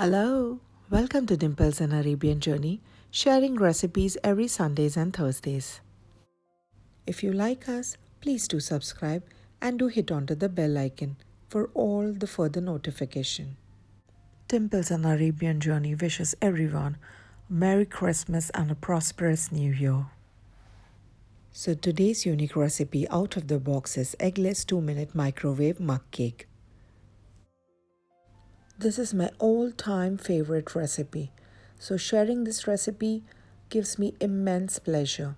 Hello, welcome to Dimple's and Arabian Journey, sharing recipes every Sundays and Thursdays. If you like us, please do subscribe and do hit onto the bell icon for all the further notification. Dimple's and Arabian Journey wishes everyone a Merry Christmas and a prosperous New Year. So today's unique recipe out of the box is Eggless 2-minute microwave mug cake. This is my all-time favorite recipe, so sharing this recipe gives me immense pleasure.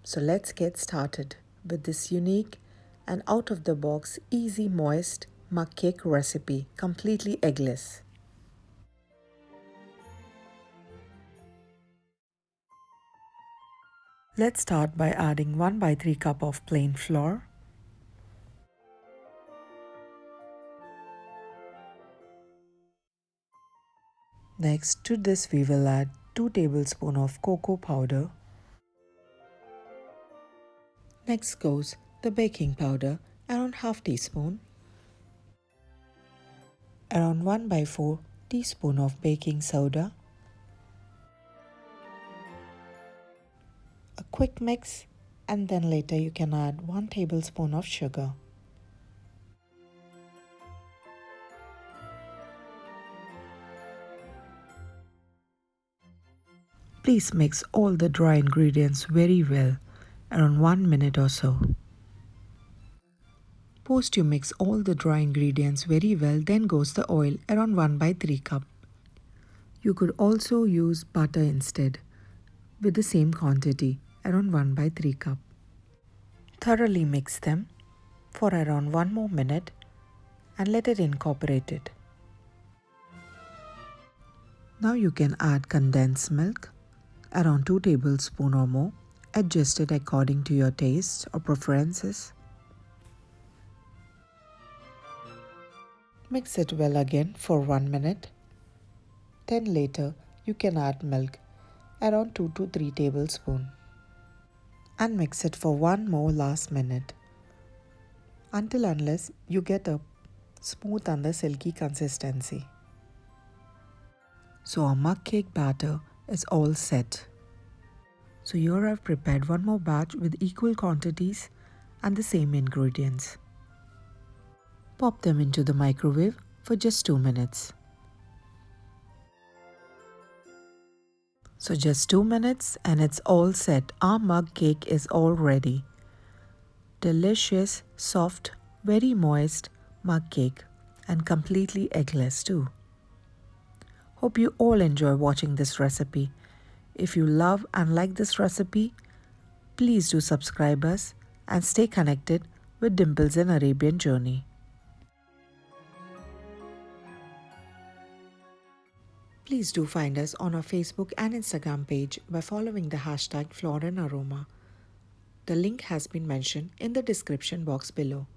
So let's get started with this unique and out-of-the-box easy moist mug cake recipe, completely eggless. Let's start by adding 1/3 cup of plain flour, Next to this we will add 2 tablespoons of cocoa powder. Next goes the baking powder, around ½ teaspoon. Around 1/4 teaspoon of baking soda. A quick mix, and then later you can add 1 tablespoon of sugar. Please mix all the dry ingredients very well, around 1 minute or so. Post you mix all the dry ingredients very well, then goes the oil, around 1/3 cup. You could also use butter instead, with the same quantity, around 1/3 cup. Thoroughly mix them for around 1 more minute and let it incorporate it. Now you can add condensed milk, around 2 tablespoons or more, adjusted according to your taste or preferences. Mix it well again for 1 minute. Then later you can add milk, around 2 to 3 tablespoons, and mix it for 1 more last minute, unless you get a smooth and the silky consistency. So our mug cake batter is all set. So here I've prepared 1 more batch with equal quantities and the same ingredients. Pop them into the microwave for just 2 minutes. So just 2 minutes and it's all set. Our mug cake is all ready. Delicious, soft, very moist mug cake, and completely eggless too. Hope you all enjoy watching this recipe. If you love and like this recipe, please do subscribe us and stay connected with Dimple's and Arabian Journey. Please do find us on our Facebook and Instagram page by following the hashtag flouraroma. The link has been mentioned in the description box below.